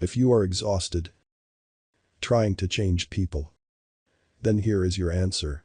If you are exhausted trying to change people, then here is your answer.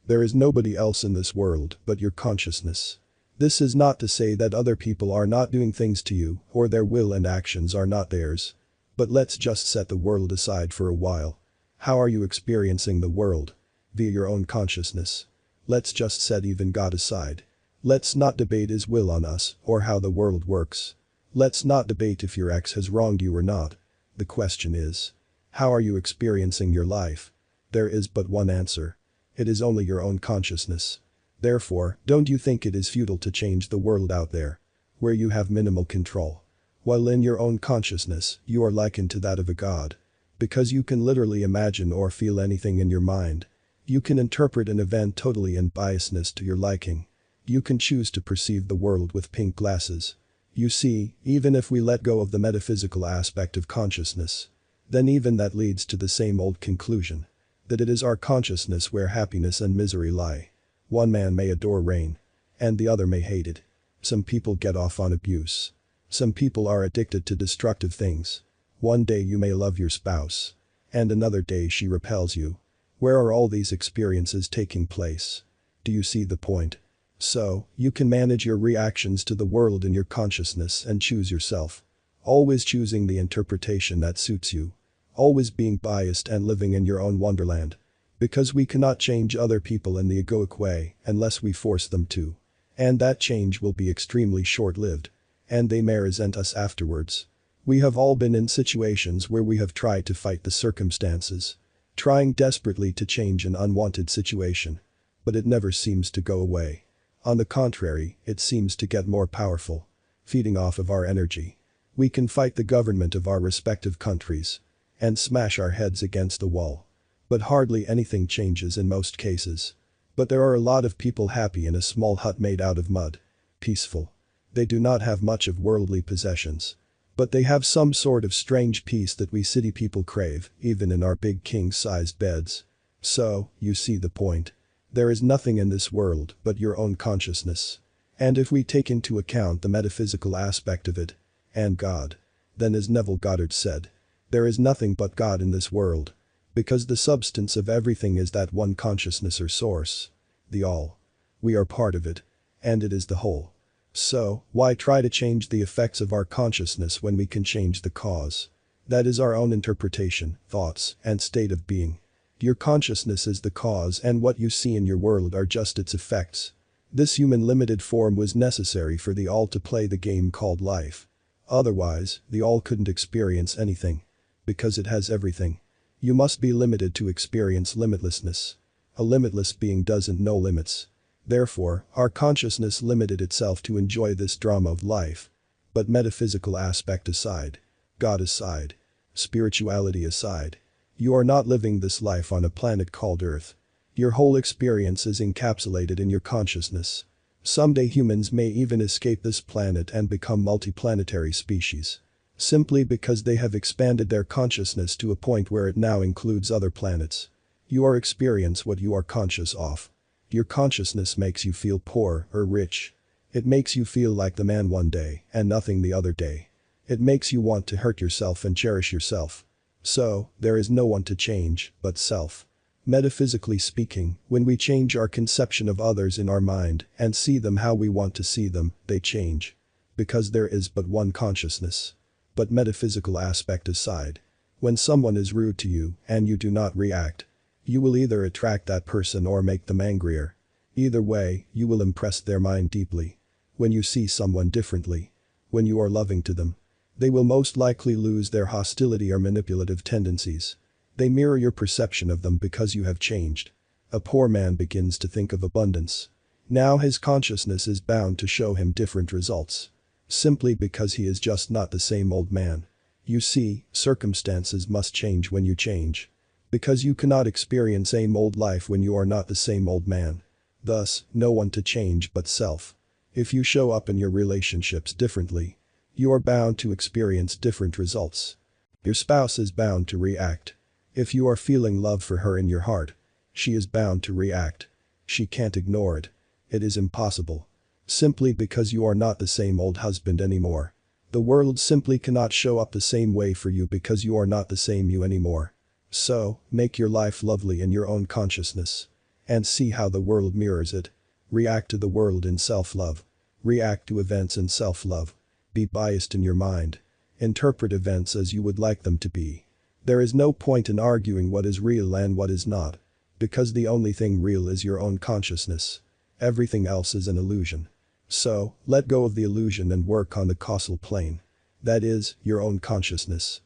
There is nobody else in this world but your consciousness. This is not to say that other people are not doing things to you or their will and actions are not theirs. But let's just set the world aside for a while. How are you experiencing the world? Via your own consciousness. Let's just set even God aside. Let's not debate His will on us or how the world works. Let's not debate if your ex has wronged you or not. The question is, how are you experiencing your life? There is but one answer. It is only your own consciousness. Therefore, don't you think it is futile to change the world out there, where you have minimal control? While in your own consciousness, you are likened to that of a god. Because you can literally imagine or feel anything in your mind. You can interpret an event totally in biasness to your liking. You can choose to perceive the world with pink glasses. You see, even if we let go of the metaphysical aspect of consciousness, then even that leads to the same old conclusion. That it is our consciousness where happiness and misery lie. One man may adore rain. And the other may hate it. Some people get off on abuse. Some people are addicted to destructive things. One day you may love your spouse. And another day she repels you. Where are all these experiences taking place? Do you see the point? So, you can manage your reactions to the world in your consciousness and choose yourself. Always choosing the interpretation that suits you. Always being biased and living in your own wonderland. Because we cannot change other people in the egoic way unless we force them to. And that change will be extremely short-lived. And they may resent us afterwards. We have all been in situations where we have tried to fight the circumstances. Trying desperately to change an unwanted situation. But it never seems to go away. On the contrary, it seems to get more powerful. Feeding off of our energy. We can fight the government of our respective countries. And smash our heads against the wall. But hardly anything changes in most cases. But there are a lot of people happy in a small hut made out of mud. Peaceful. They do not have much of worldly possessions. But they have some sort of strange peace that we city people crave, even in our big king-sized beds. So, you see the point. There is nothing in this world but your own consciousness. And if we take into account the metaphysical aspect of it, and God, then as Neville Goddard said, there is nothing but God in this world. Because the substance of everything is that one consciousness or source. The all. We are part of it. And it is the whole. So, why try to change the effects of our consciousness when we can change the cause? That is our own interpretation, thoughts, and state of being. Your consciousness is the cause and what you see in your world are just its effects. This human limited form was necessary for the all to play the game called life. Otherwise, the all couldn't experience anything. Because it has everything. You must be limited to experience limitlessness. A limitless being doesn't know limits. Therefore, our consciousness limited itself to enjoy this drama of life. But metaphysical aspect aside. God aside. Spirituality aside. You are not living this life on a planet called Earth. Your whole experience is encapsulated in your consciousness. Someday humans may even escape this planet and become multiplanetary species. Simply because they have expanded their consciousness to a point where it now includes other planets. You are experience what you are conscious of. Your consciousness makes you feel poor or rich. It makes you feel like the man one day and nothing the other day. It makes you want to hurt yourself and cherish yourself. So, there is no one to change but self. Metaphysically speaking, when we change our conception of others in our mind and see them how we want to see them, they change. Because there is but one consciousness. But metaphysical aspect aside. When someone is rude to you and you do not react, you will either attract that person or make them angrier. Either way, you will impress their mind deeply. When you see someone differently, when you are loving to them, they will most likely lose their hostility or manipulative tendencies. They mirror your perception of them because you have changed. A poor man begins to think of abundance. Now his consciousness is bound to show him different results. Simply because he is just not the same old man. You see, circumstances must change when you change. Because you cannot experience same old life when you are not the same old man. Thus, no one to change but self. If you show up in your relationships differently, you are bound to experience different results. Your spouse is bound to react. If you are feeling love for her in your heart, she is bound to react. She can't ignore it. It is impossible. Simply because you are not the same old husband anymore. The world simply cannot show up the same way for you because you are not the same you anymore. So, make your life lovely in your own consciousness. And see how the world mirrors it. React to the world in self-love. React to events in self-love. Be biased in your mind. Interpret events as you would like them to be. There is no point in arguing what is real and what is not. Because the only thing real is your own consciousness. Everything else is an illusion. So, let go of the illusion and work on the causal plane. That is, your own consciousness.